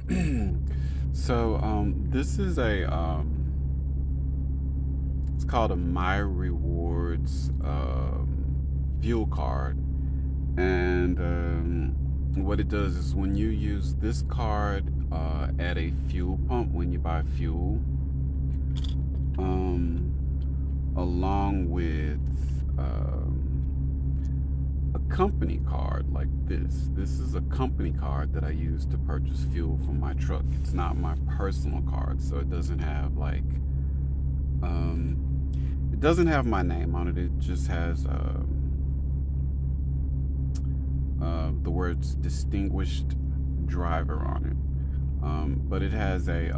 This is it's called a My Rewards fuel card. And what it does is when you use this card at a fuel pump, when you buy fuel, um, along with a company card like this is a company card that I use to purchase fuel for my truck. It's not my personal card, so it doesn't have um, it doesn't have my name on it. It just has the words distinguished driver on it. But it has a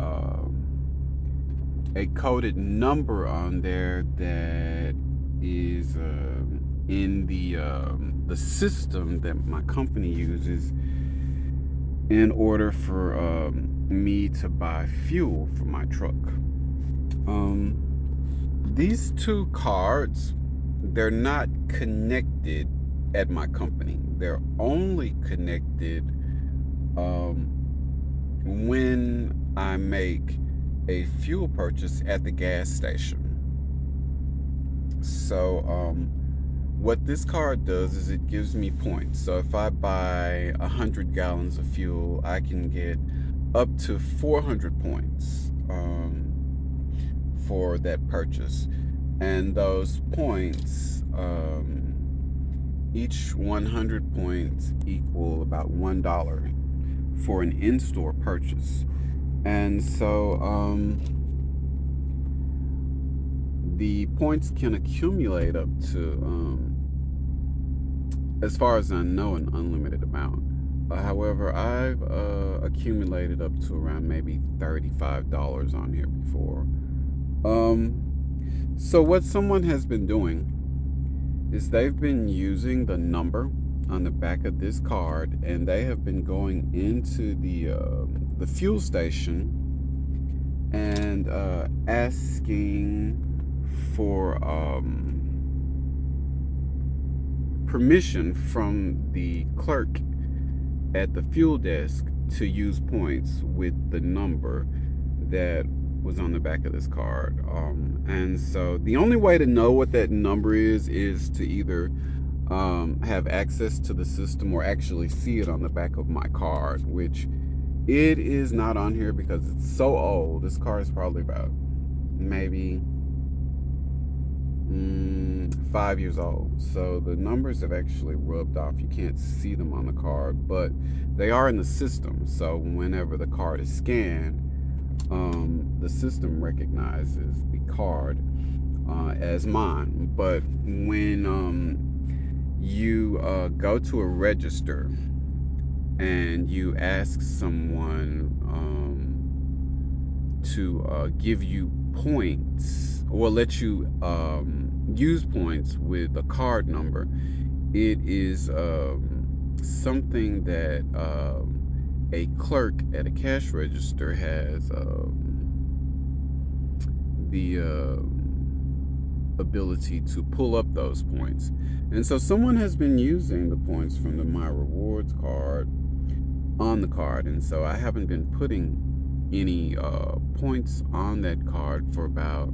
coded number on there that is in the system that my company uses in order for me to buy fuel for my truck. These two cards, they're not connected at my company. They're only connected when I make a fuel purchase at the gas station. So what this card does is it gives me points. So if I buy 100 gallons of fuel, I can get up to 400 points for that purchase. And those points, each 100 points equal about $1 for an in-store purchase. And so the points can accumulate up to, as far as I know, an unlimited amount. However, I've accumulated up to around maybe $35 on here before. So what someone has been doing is they've been using the number on the back of this card, and they have been going into the fuel station and asking for permission from the clerk at the fuel desk to use points with the number that was on the back of this card. And so the only way to know what that number is to either have access to the system or actually see it on the back of my card, which it is not on here because it's so old. This card is probably about maybe 5 years old. So the numbers have actually rubbed off. You can't see them on the card, but they are in the system. So whenever the card is scanned, the system recognizes the card as mine. But when you go to a register and you ask someone to give you points or let you use points with a card number, it is something that a clerk at a cash register has the ability to pull up those points. And so someone has been using the points from the My Rewards card on the card, and so I haven't been putting any points on that card for about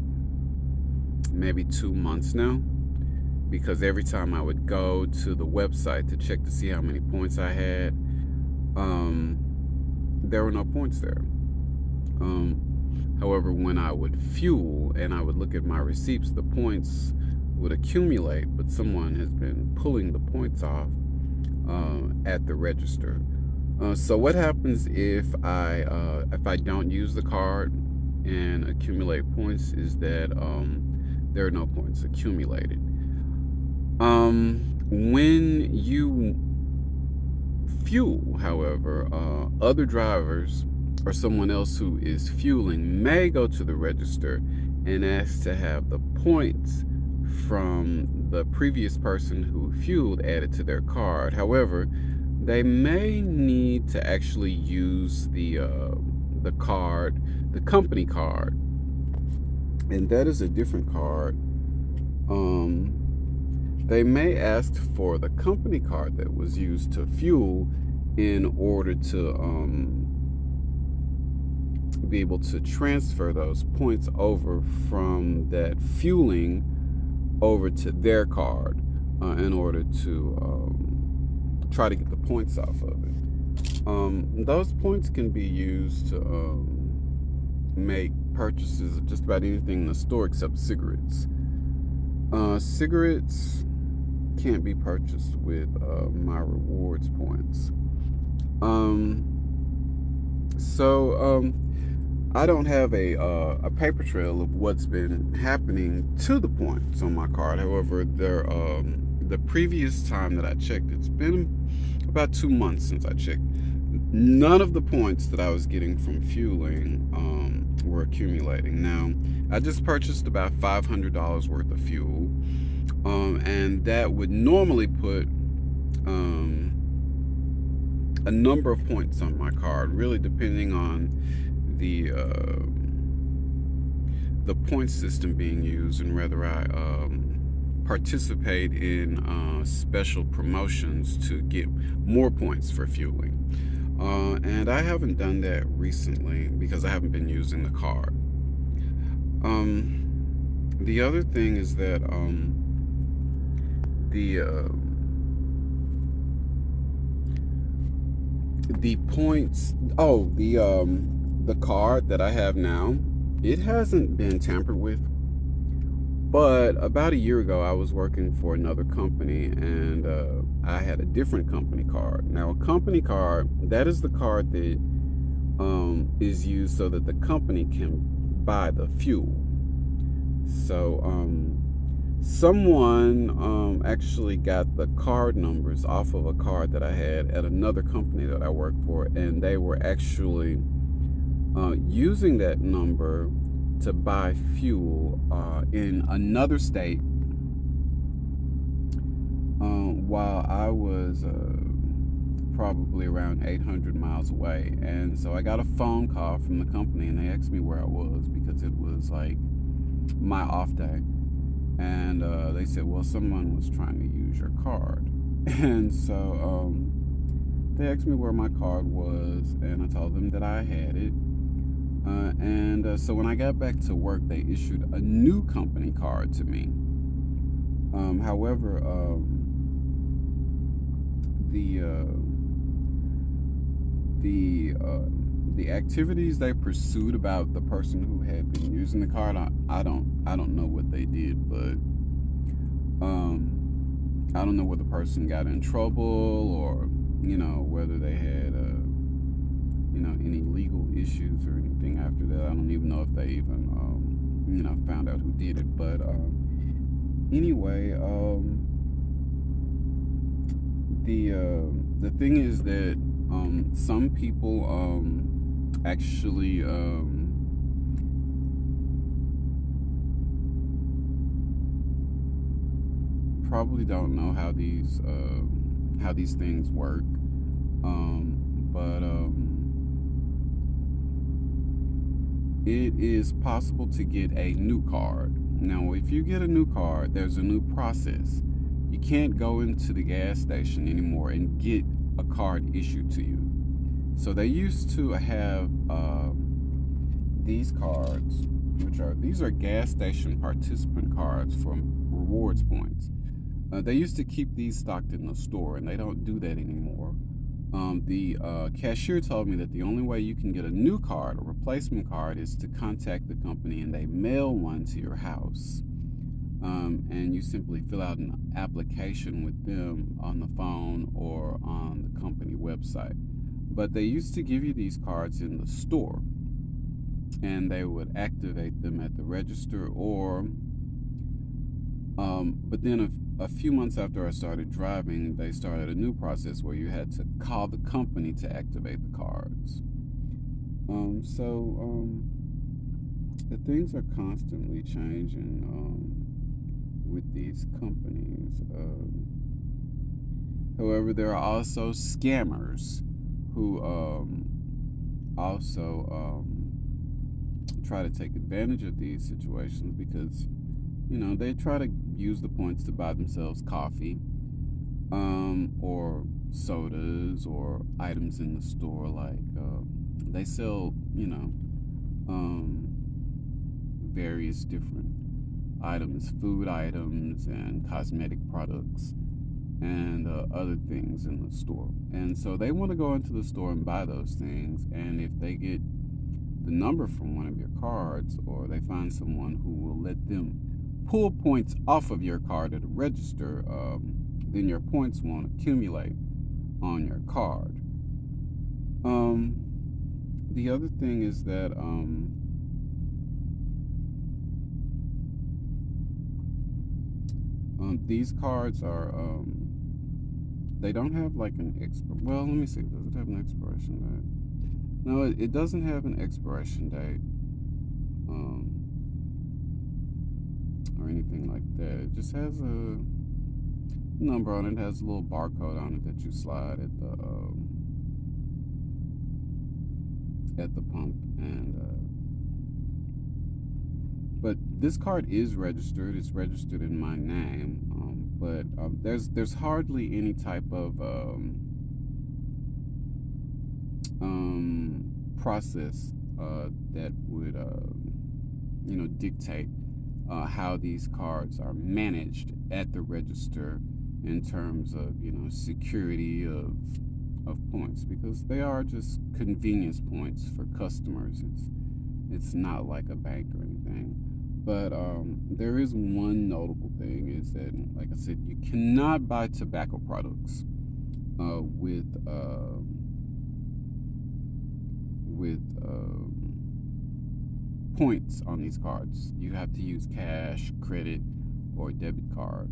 maybe 2 months now, because every time I would go to the website to check to see how many points I had, there were no points there. However, when I would fuel and I would look at my receipts, the points would accumulate, but someone has been pulling the points off at the register. So what happens if I don't use the card and accumulate points is that there are no points accumulated. When you fuel, however, other drivers or someone else who is fueling may go to the register and ask to have the points from the previous person who fueled added to their card. However, they may need to actually use the card, the company card, and that is a different card. They may ask for the company card that was used to fuel in order to be able to transfer those points over from that fueling over to their card in order to try to get the points off of it. Those points can be used to make purchases of just about anything in the store except cigarettes. Cigarettes can't be purchased with my rewards points. I don't have a paper trail of what's been happening to the points on my card. However, the previous time that I checked, it's been about 2 months since I checked. None of the points that I was getting from fueling were accumulating. Now, I just purchased about $500 worth of fuel, and that would normally put a number of points on my card, really depending on the point system being used and whether I participate in special promotions to get more points for fueling. And I haven't done that recently because I haven't been using the card. The other thing is that the points, the card that I have now, it hasn't been tampered with. But about a year ago, I was working for another company, and I had a different company card. Now, a company card, that is the card that is used so that the company can buy the fuel. So someone actually got the card numbers off of a card that I had at another company that I worked for, and they were actually using that number to buy fuel in another state while I was probably around 800 miles away. And so I got a phone call from the company, and they asked me where I was because it was like my off day. And they said, well, someone was trying to use your card. And so they asked me where my card was, and I told them that I had it. So when I got back to work, they issued a new company card to me. However, the activities they pursued about the person who had been using the card, I don't know what they did, but I don't know whether the person got in trouble or whether they had any legal issues or anything after that. I don't even know if they even found out who did it. But anyway, the thing is that some people actually probably don't know how these things work, but it is possible to get a new card. Now, if you get a new card, there's a new process. You can't go into the gas station anymore and get a card issued to you. So they used to have these cards, these are gas station participant cards for rewards points. They used to keep these stocked in the store, and they don't do that anymore. The cashier told me that the only way you can get a new card, a replacement card, is to contact the company and they mail one to your house. And you simply fill out an application with them on the phone or on the company website. But they used to give you these cards in the store, and they would activate them at the register, but then a few months after I started driving, they started a new process where you had to call the company to activate the cards. The things are constantly changing with these companies. However, there are also scammers who also try to take advantage of these situations because they try to use the points to buy themselves coffee or sodas or items in the store. Like they sell um, various different items, food items and cosmetic products and other things in the store. And so they want to go into the store and buy those things. And if they get the number from one of your cards, or they find someone who will let them pull points off of your card at a register, then your points won't accumulate on your card. The other thing is that these cards are they don't have like an well, let me see, does it have an expiration date? No, it doesn't have an expiration date or anything like that. It just has a number on it. It has a little barcode on it that you slide at the pump. And but this card is registered. It's registered in my name. But there's hardly any type of process that would dictate how these cards are managed at the register in terms of security of points, because they are just convenience points for customers. It's not like a bank or anything. But there is one notable thing, is that, like I said, you cannot buy tobacco products with points on these cards. You have to use cash, credit, or debit card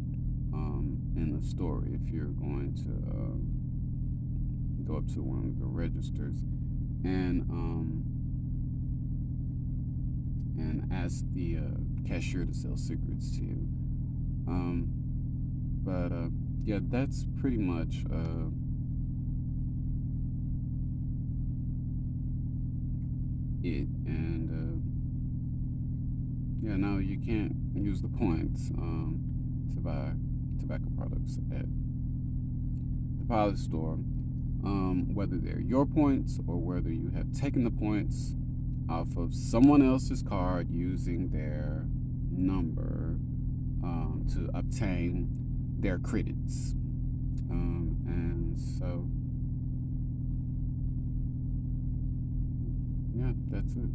in the store if you're going to go up to one of the registers and ask the cashier to sell cigarettes to you. But yeah, that's pretty much it. And yeah, no, you can't use the points to buy tobacco products at the Pilot store, whether they're your points or whether you have taken the points off of someone else's card using their number to obtain their credits. And so, yeah, that's it.